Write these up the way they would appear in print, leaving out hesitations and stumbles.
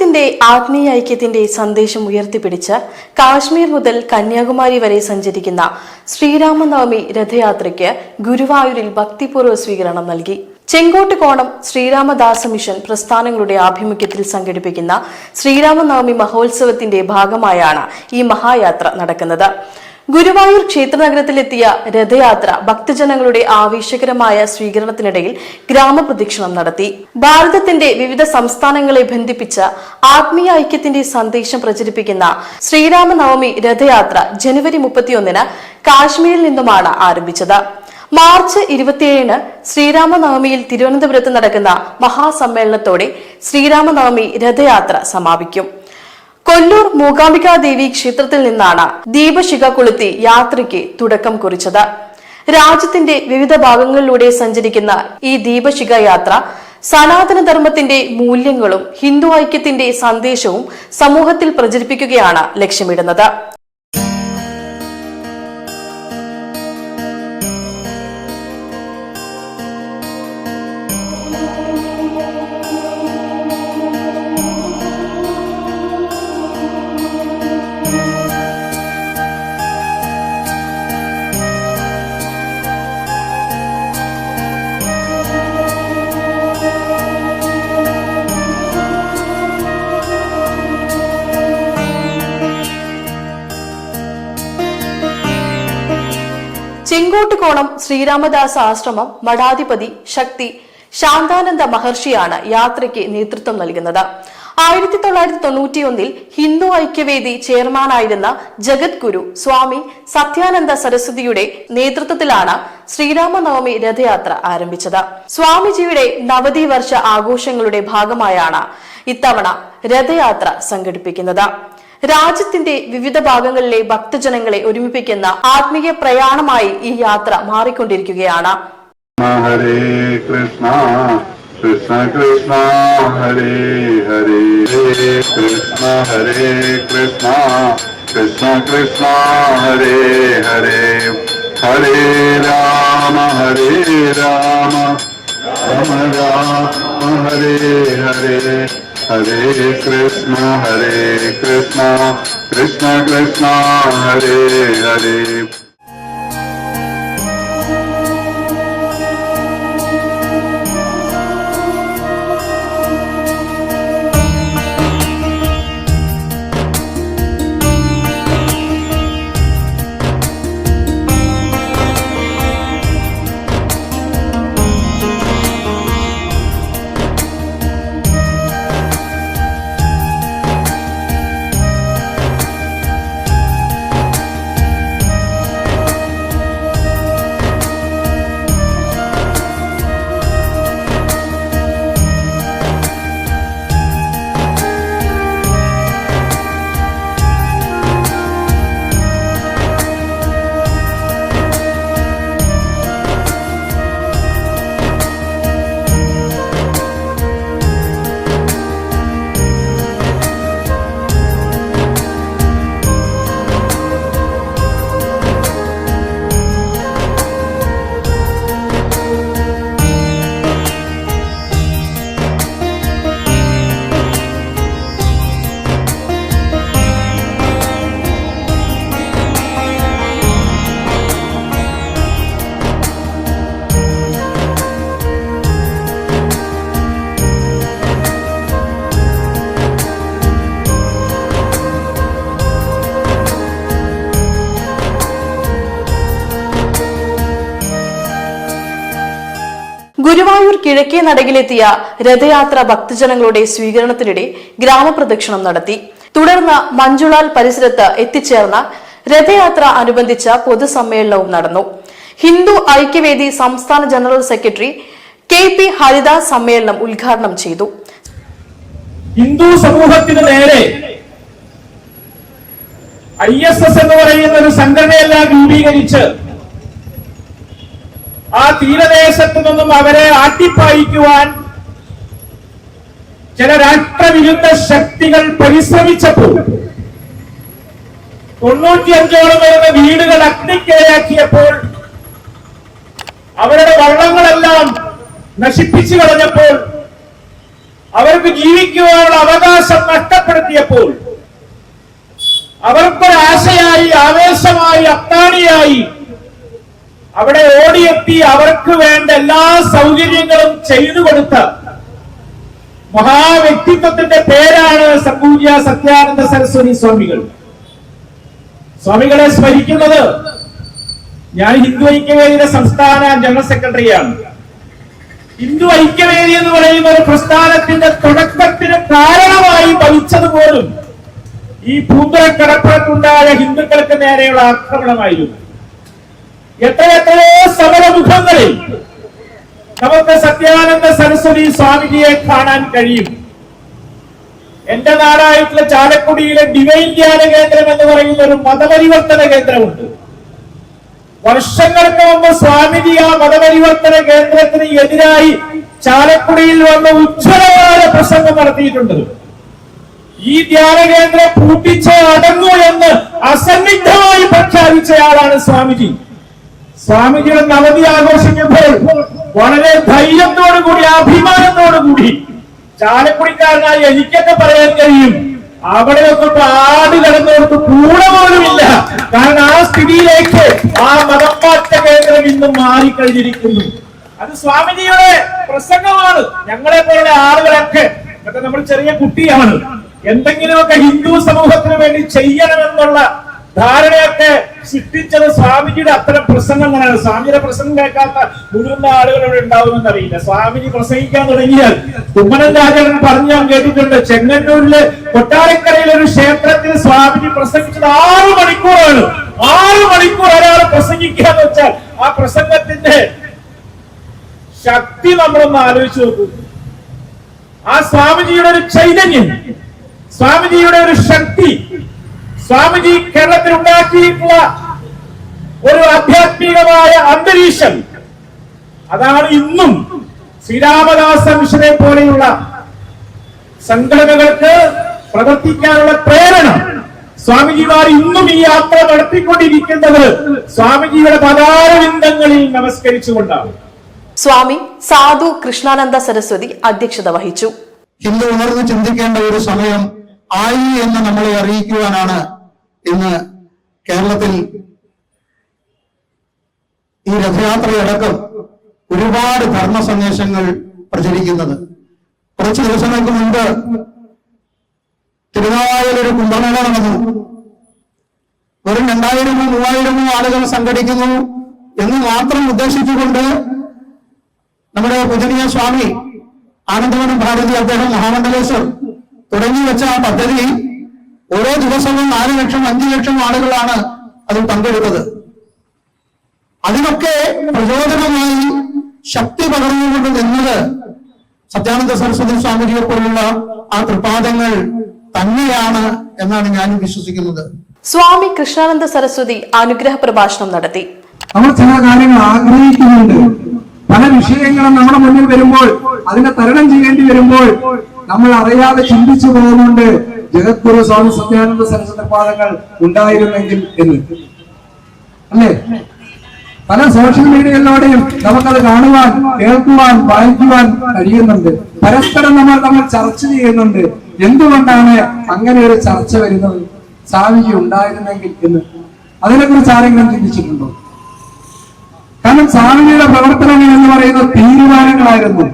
ഭാരതത്തിന്റെ ആത്മീയ ഐക്യത്തിന്റെ സന്ദേശം ഉയർത്തിപ്പിടിച്ച് കാശ്മീർ മുതൽ കന്യാകുമാരി വരെ സഞ്ചരിക്കുന്ന ശ്രീരാമനവമി രഥയാത്രയ്ക്ക് ഗുരുവായൂരിൽ ഭക്തിപൂർവ്വ സ്വീകരണം നൽകി. ചെങ്കോട്ടുകോണം ശ്രീരാമദാസ മിഷൻ പ്രസ്ഥാനങ്ങളുടെ ആഭിമുഖ്യത്തിൽ സംഘടിപ്പിക്കുന്ന ശ്രീരാമനവമി മഹോത്സവത്തിന്റെ ഭാഗമായാണ് ഈ മഹായാത്ര നടക്കുന്നത്. ഗുരുവായൂർ ക്ഷേത്രനഗരത്തിലെത്തിയ രഥയാത്ര ഭക്തജനങ്ങളുടെ ആവേശകരമായ സ്വീകരണത്തിനിടയിൽ ഗ്രാമപ്രദക്ഷിണം നടത്തി. ഭാരതത്തിന്റെ വിവിധ സംസ്ഥാനങ്ങളെ ബന്ധിപ്പിച്ച ആത്മീയ ഐക്യത്തിന്റെ സന്ദേശം പ്രചരിപ്പിക്കുന്ന ശ്രീരാമനവമി രഥയാത്ര ജനുവരി 31 കാശ്മീരിൽ നിന്നുമാണ് ആരംഭിച്ചത്. മാർച്ച് 27 ശ്രീരാമനവമിയിൽ തിരുവനന്തപുരത്ത് നടക്കുന്ന മഹാസമ്മേളനത്തോടെ ശ്രീരാമനവമി രഥയാത്ര സമാപിക്കും. കൊല്ലൂർ മൂകാംബികാദേവി ക്ഷേത്രത്തിൽ നിന്നാണ് ദീപശിഖ കൊളുത്തി യാത്രയ്ക്ക് തുടക്കം കുറിച്ചത്. രാജ്യത്തിന്റെ വിവിധ ഭാഗങ്ങളിലൂടെ സഞ്ചരിക്കുന്ന ഈ ദീപശിഖ യാത്ര സനാതനധർമ്മത്തിന്റെ മൂല്യങ്ങളും ഹിന്ദു ഐക്യത്തിന്റെ സന്ദേശവും സമൂഹത്തിൽ പ്രചരിപ്പിക്കുകയാണ് ലക്ഷ്യമിടുന്നത്. ചെങ്കോട്ടുകോണം ശ്രീരാമദാസ ആശ്രമം മഠാധിപതി ശക്തി ശാന്താനന്ദ മഹർഷിയാണ് യാത്രയ്ക്ക് നേതൃത്വം നൽകുന്നത്. 1991 ഹിന്ദു ഐക്യവേദി ചെയർമാനായിരുന്ന ജഗദ്ഗുരു സ്വാമി സത്യാനന്ദ സരസ്വതിയുടെ നേതൃത്വത്തിലാണ് ശ്രീരാമനവമി രഥയാത്ര ആരംഭിച്ചത്. സ്വാമിജിയുടെ നവതി വർഷ ആഘോഷങ്ങളുടെ ഭാഗമായാണ് ഇത്തവണ രഥയാത്ര സംഘടിപ്പിക്കുന്നത്. രാജ്യത്തിന്റെ വിവിധ ഭാഗങ്ങളിലെ ഭക്തജനങ്ങളെ ഒരുമിപ്പിക്കുന്ന ആത്മീയ പ്രയാണമായി ഈ യാത്ര മാറിക്കൊണ്ടിരിക്കുകയാണ്. ഹരേ കൃഷ്ണ കൃഷ്ണ കൃഷ്ണ ഹരേ ഹരേ കൃഷ്ണ ഹരേ കൃഷ്ണ കൃഷ്ണ കൃഷ്ണ ഹരേ ഹരേ ഹരേ രാമ രാമ രാമ ഹരേ ഹരേ ഹരേ കൃഷ്ണ കൃഷ്ണ കൃഷ്ണ ഹരേ ഹരേ. ഗുരുവായൂർ കിഴക്കേ നടയിലെത്തിയ രഥയാത്ര ഭക്തജനങ്ങളുടെ സ്വീകരണത്തിനിടെ ഗ്രാമപ്രദക്ഷിണം നടത്തി. തുടർന്ന് മഞ്ജുളാൽ പരിസരത്ത് എത്തിച്ചേർന്ന രഥയാത്ര അനുബന്ധിച്ച പൊതുസമ്മേളനവും നടന്നു. ഹിന്ദു ഐക്യവേദി സംസ്ഥാന ജനറൽ സെക്രട്ടറി KP ഹരിദാസ് സമ്മേളനം ഉദ്ഘാടനം ചെയ്തു. ഹിന്ദു സമൂഹത്തിന് നേരെ ISS എന്ന് പറയുന്ന ഒരു സംഘടനയെല്ലാം രൂപീകരിച്ച് ആ തീരദേശത്തു നിന്നും അവരെ ആട്ടിപ്പായിക്കുവാൻ ചില രാഷ്ട്രവിരുദ്ധ ശക്തികൾ പരിശ്രമിച്ചപ്പോൾ 95ഓളം വരുന്ന വീടുകൾ അഗ്നിക്കിരയാക്കിയപ്പോൾ അവരുടെ വള്ളങ്ങളെല്ലാം നശിപ്പിച്ചു കളഞ്ഞപ്പോൾ അവർക്ക് ജീവിക്കുവാനുള്ള അവകാശം നഷ്ടപ്പെടുത്തിയപ്പോൾ അവർക്കൊരാശയായി, ആവേശമായി, അത്താണിയായി അവിടെ ഓടിയെത്തി അവർക്ക് വേണ്ട എല്ലാ സൗകര്യങ്ങളും ചെയ്തു കൊടുത്ത മഹാവ്യക്തിത്വത്തിന്റെ പേരാണ് സംപൂജ്യ സത്യാനന്ദ സരസ്വതി സ്വാമികൾ. സ്വാമികളെ സ്മരിക്കുന്നത്, ഞാൻ ഹിന്ദു ഐക്യവേദിയുടെ സംസ്ഥാന ജനറൽ സെക്രട്ടറിയാണ്. ഹിന്ദു ഐക്യവേദി എന്ന് പറയുന്ന ഒരു പ്രസ്ഥാനത്തിന്റെ തുടക്കത്തിന് കാരണമായി ഭവിച്ചതുപോലും ഈ പൂന്തുറക്കടപ്പുറത്തുണ്ടായ ഹിന്ദുക്കൾക്ക് നേരെയുള്ള ആക്രമണമായിരുന്നു. എത്രയെത്രയോ സമരമുഖങ്ങളിൽ നമുക്ക് സത്യാനന്ദ സരസ്വതി സ്വാമിജിയെ കാണാൻ കഴിയും. എന്റെ നാടായിട്ടുള്ള ചാലക്കുടിയിലെ ഡിവൈൻ ധ്യാന കേന്ദ്രം എന്ന് പറയുന്ന ഒരു മതപരിവർത്തന കേന്ദ്രമുണ്ട്. വർഷങ്ങൾക്ക് മുമ്പ് സ്വാമിജി ആ മതപരിവർത്തന കേന്ദ്രത്തിന് എതിരായി ചാലക്കുടിയിൽ വന്ന് ഉജ്ജ്വലമായ പ്രസംഗം നടത്തിയിട്ടുണ്ട്. ഈ ധ്യാന കേന്ദ്രം പൂട്ടിച്ച് അടങ്ങൂ എന്ന് അസന്നിഗ്ധമായി പ്രഖ്യാപിച്ചയാളാണ് സ്വാമിജി. സ്വാമിജിയുടെ നവതി ആഘോഷിക്കുമ്പോൾ വളരെ ധൈര്യത്തോടുകൂടി, അഭിമാനത്തോടുകൂടി ചാലക്കുടിക്കാരനായി എനിക്കൊക്കെ പറയാൻ കഴിയും, അവിടെയൊക്കെ ആട് കിടന്നവർക്ക് കൂടെ പോലുമില്ല. കാരണം ആ സ്ഥിതിയിലേക്ക് ആ മതമാറ്റ കേന്ദ്രം ഇന്നും മാറിക്കഴിഞ്ഞിരിക്കുന്നു. അത് സ്വാമിജിയുടെ പ്രസംഗമാണ്. ഞങ്ങളെ പോലുള്ള ആളുകളൊക്കെ, ഇതൊക്കെ നമ്മൾ ചെറിയ കുട്ടിയാണ്, എന്തെങ്കിലുമൊക്കെ ഹിന്ദു സമൂഹത്തിന് വേണ്ടി ചെയ്യണമെന്നുള്ള ധാരണയൊക്കെ സൃഷ്ടിച്ചത് സ്വാമിജിയുടെ അത്തരം പ്രസംഗങ്ങളാണ്. സ്വാമിജിയുടെ പ്രസംഗം കേൾക്കാത്ത മുതിർന്ന ആളുകൾ ഇവിടെ ഉണ്ടാവുമെന്ന് അറിയില്ല. സ്വാമിജി പ്രസംഗിക്കാൻ തുടങ്ങിയാൽ കുമ്മനം രാജൻ പറഞ്ഞു ഞാൻ കേട്ടിട്ടുണ്ട്, ചെങ്ങന്നൂരിലെ കൊട്ടാരക്കരയിലെ ഒരു ക്ഷേത്രത്തിൽ സ്വാമിജി പ്രസംഗിച്ചത് 6 മണിക്കൂറാണ്. 6 മണിക്കൂർ ഒരാൾ പ്രസംഗിക്കുക എന്ന് വെച്ചാൽ ആ പ്രസംഗത്തിന്റെ ശക്തി നമ്മളൊന്ന് ആലോചിച്ച് നോക്കൂ. ആ സ്വാമിജിയുടെ ഒരു ചൈതന്യം, സ്വാമിജിയുടെ ഒരു ശക്തി, സ്വാമിജി കേരളത്തിൽ ഉണ്ടാക്കിയിട്ടുള്ള ഒരു ആധ്യാത്മികമായ അന്തരീക്ഷം, അതാണ് ഇന്നും ശ്രീരാമദാസ മിഷനെ പോലെയുള്ള സംഘടനകൾക്ക് പ്രവർത്തിക്കാനുള്ള പ്രേരണ. സ്വാമിജിമാർ ഇന്നും ഈ യാത്ര നടത്തിക്കൊണ്ടിരിക്കുന്നത് സ്വാമിജിയുടെ പദാരവിന്ദങ്ങളിൽ നമസ്കരിച്ചുകൊണ്ടാണ്. സ്വാമി സാധു കൃഷ്ണാനന്ദ സരസ്വതി അധ്യക്ഷത വഹിച്ചു. ഹിന്ദു ഉണർന്ന് ചിന്തിക്കേണ്ട ഒരു സമയം ആയി എന്ന് നമ്മളെ അറിയിക്കുവാനാണ് ഇന്ന് കേരളത്തിൽ ഈ രഥയാത്രയടക്കം ഒരുപാട് ധർമ്മ സന്ദേശങ്ങൾ പ്രചരിക്കുന്നത്. കുറച്ചു ദിവസങ്ങൾക്ക് മുൻപ് തിരുനാവായിൽ ഒരു കുംഭമേള നടന്നു. വെറും 2000-മോ 3000-മോ ആളുകൾ സംഘടിക്കുന്നു എന്ന് മാത്രം ഉദ്ദേശിച്ചുകൊണ്ട് നമ്മുടെ പൂജനീയ സ്വാമി ആനന്ദവനം ഭാരതി, അദ്ദേഹം മഹാമണ്ഡലേശ്വർ തുടങ്ങി വെച്ച ആ പദ്ധതി ഓരോ ദിവസവും 4 ലക്ഷം 5 ലക്ഷം ആളുകളാണ് അതിൽ പങ്കെടുത്തത്. അതിനൊക്കെ പ്രചോദനമായി ശക്തി പകർന്നുകൊണ്ട് നിന്നത് സത്യാനന്ദ സരസ്വതി സ്വാമിജിയെ പോലുള്ള ആ തൃപാദങ്ങൾ തന്നെയാണ് എന്നാണ് ഞാൻ വിശ്വസിക്കുന്നത്. സ്വാമി കൃഷ്ണാനന്ദ സരസ്വതി അനുഗ്രഹ പ്രഭാഷണം നടത്തി. നമ്മൾ ചില കാര്യങ്ങൾ ആഗ്രഹിക്കുന്നുണ്ട്. പല വിഷയങ്ങളും നമ്മുടെ മുന്നിൽ വരുമ്പോൾ അതിനെ തരണം ചെയ്യേണ്ടി വരുമ്പോൾ നമ്മൾ അറിയാതെ ചിന്തിച്ചു പോകുന്നുണ്ട്, ജഗദ്ഗുരു സ്വാമി സത്യാനന്ദ സരസ്വതി പാദങ്ങൾ ഉണ്ടായിരുന്നെങ്കിൽ എന്ന്, അല്ലേ? പല സോഷ്യൽ മീഡിയകളിലൂടെയും നമുക്കത് കാണുവാൻ, കേൾക്കുവാൻ, വായിക്കുവാൻ കഴിയുന്നുണ്ട്. പരസ്പരം നമ്മൾ ചർച്ച ചെയ്യുന്നുണ്ട്. എന്തുകൊണ്ടാണ് അങ്ങനെ ഒരു ചർച്ച വരുന്നത്? സ്വാമിജി ഉണ്ടായിരുന്നെങ്കിൽ എന്ന് അതിനെക്കുറിച്ച് ആരെങ്കിലും ചിന്തിച്ചിട്ടുണ്ടോ? കാരണം സ്വാമിജിയുടെ പ്രവർത്തനങ്ങൾ എന്ന് പറയുന്ന തീരുമാനങ്ങളായിരുന്നു.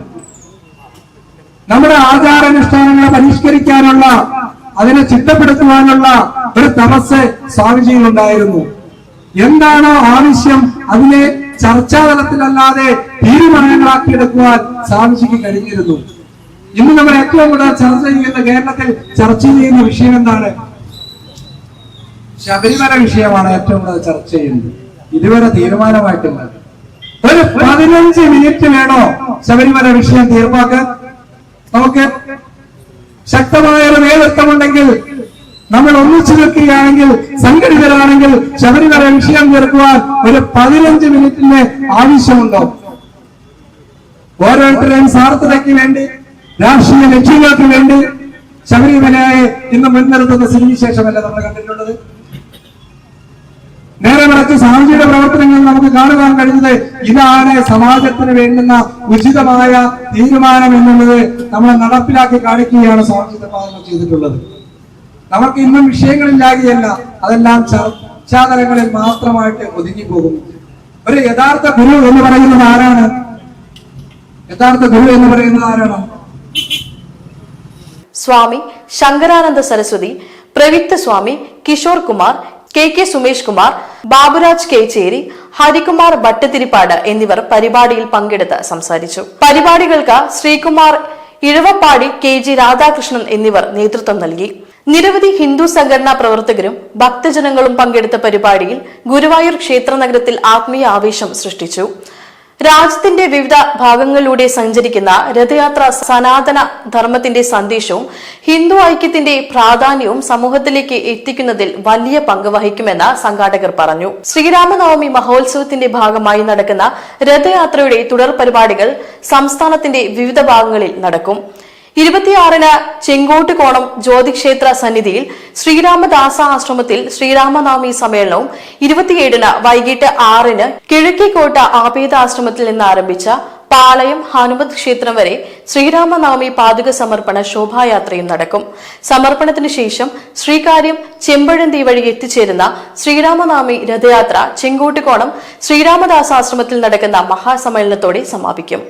നമ്മുടെ ആചാരാനുഷ്ഠാനങ്ങളെ പരിഷ്കരിക്കാനുള്ള, അതിനെ ചിട്ടപ്പെടുത്തുവാനുള്ള ഒരു തപസ് സ്വാമിജിയിൽ ഉണ്ടായിരുന്നു. എന്താണോ ആവശ്യം അതിനെ ചർച്ചാതലത്തിലല്ലാതെ തീരുമാനങ്ങളാക്കിയെടുക്കുവാൻ സ്വാമിജിക്ക് കഴിഞ്ഞിരുന്നു. ഇന്ന് നമ്മൾ ഏറ്റവും കൂടുതൽ ചർച്ച ചെയ്യുന്ന, കേരളത്തിൽ ചർച്ച ചെയ്യുന്ന വിഷയം എന്താണ്? ശബരിമല വിഷയമാണ് ഏറ്റവും കൂടുതൽ ചർച്ച ചെയ്യുന്നത്. ഇതുവരെ തീരുമാനമായിട്ടില്ല. ഒരു 15 മിനിറ്റ് വേണോ ശബരിമല വിഷയം തീർപ്പാക്കാൻ? നമുക്ക് ശക്തമായ ഒരു നേതൃത്വമുണ്ടെങ്കിൽ, നമ്മൾ ഒന്നിച്ചു നിൽക്കുകയാണെങ്കിൽ, സംഘടിതരാണെങ്കിൽ ശബരിമല വിഷയം തീർക്കുവാൻ ഒരു 15 മിനിറ്റിന്റെ ആവശ്യമുണ്ടോ? ഓരോരുത്തരെയും സ്വാർത്ഥതയ്ക്ക് വേണ്ടി, രാഷ്ട്രീയ ലക്ഷ്യങ്ങൾക്ക് വേണ്ടി ശബരിമലയെ ഇന്ന് മുൻനിർത്തുന്ന സ്ഥിതിവിശേഷമല്ല നമ്മൾ കണ്ടിട്ടുള്ളത്. നേരെ മറിച്ച് സ്വാമിജിയുടെ പ്രവർത്തനങ്ങൾ നമുക്ക് കാണുവാൻ കഴിഞ്ഞത് ഇതാണ് സമാജത്തിന് വേണ്ടുന്ന ഉചിതമായ തീരുമാനം എന്നുള്ളത് നമ്മൾ നടപ്പിലാക്കി കാണിക്കുകയാണ് സ്വാമി പ്രഭാതങ്ങൾ ചെയ്തിട്ടുള്ളത്. നമുക്ക് ഇന്നും വിഷയങ്ങളില്ലാതെയല്ല, അതെല്ലാം ചർച്ചാതലങ്ങളിൽ മാത്രമായിട്ട് ഒതുങ്ങിപ്പോകുന്നു. ഒരു യഥാർത്ഥ ഗുരു എന്ന് പറയുന്നത് ആരാണ്? യഥാർത്ഥ ഗുരു എന്ന് പറയുന്നത് ആരാണ്? സ്വാമി ശങ്കരാനന്ദ സരസ്വതി, പ്രവിത്ത സ്വാമി കിഷോർ കുമാർ, കെ സുമേഷ് കുമാർ, ബാബുരാജ് കേച്ചേരി, ഹരികുമാർ ഭട്ടതിരിപ്പാട് എന്നിവർ പരിപാടിയിൽ പങ്കെടുത്ത് സംസാരിച്ചു. പരിപാടികൾക്ക് ശ്രീകുമാർ ഇഴവപ്പാടി, KG രാധാകൃഷ്ണൻ എന്നിവർ നേതൃത്വം നൽകി. നിരവധി ഹിന്ദു സംഘടനാ പ്രവർത്തകരും ഭക്തജനങ്ങളും പങ്കെടുത്ത പരിപാടിയിൽ ഗുരുവായൂർ ക്ഷേത്ര നഗരത്തിൽ ആത്മീയ ആവേശം സൃഷ്ടിച്ചു. രാജ്യത്തിന്റെ വിവിധ ഭാഗങ്ങളിലൂടെ സഞ്ചരിക്കുന്ന രഥയാത്ര സനാതന ധർമ്മത്തിന്റെ സന്ദേശവും ഹിന്ദു ഐക്യത്തിന്റെ പ്രാധാന്യവും സമൂഹത്തിലേക്ക് എത്തിക്കുന്നതിൽ വലിയ പങ്ക് വഹിക്കുമെന്ന് സംഘാടകർ പറഞ്ഞു. ശ്രീരാമനവമി മഹോത്സവത്തിന്റെ ഭാഗമായി നടക്കുന്ന രഥയാത്രയുടെ തുടർ പരിപാടികൾ സംസ്ഥാനത്തിന്റെ വിവിധ ഭാഗങ്ങളിൽ നടക്കും. 26-ന് ചെങ്കോട്ടുകോണം ജ്യോതിക്ഷേത്ര സന്നിധിയിൽ ശ്രീരാമദാസ ആശ്രമത്തിൽ ശ്രീരാമനവമി സമ്മേളനവും 27-ന് വൈകിട്ട് 6-ന് കിഴക്കേക്കോട്ട ആപേതാശ്രമത്തിൽ നിന്ന് ആരംഭിച്ച പാളയം ഹനുമത് ക്ഷേത്രം വരെ ശ്രീരാമനവമി പാതുക സമർപ്പണ ശോഭായാത്രയും നടക്കും. സമർപ്പണത്തിന് ശേഷം ശ്രീകാര്യം ചെമ്പഴന്തി വഴി എത്തിച്ചേരുന്ന ശ്രീരാമനവമി രഥയാത്ര ചെങ്കോട്ടുകോണം ശ്രീരാമദാസ ആശ്രമത്തിൽ നടക്കുന്ന മഹാസമ്മേളനത്തോടെ സമാപിക്കും.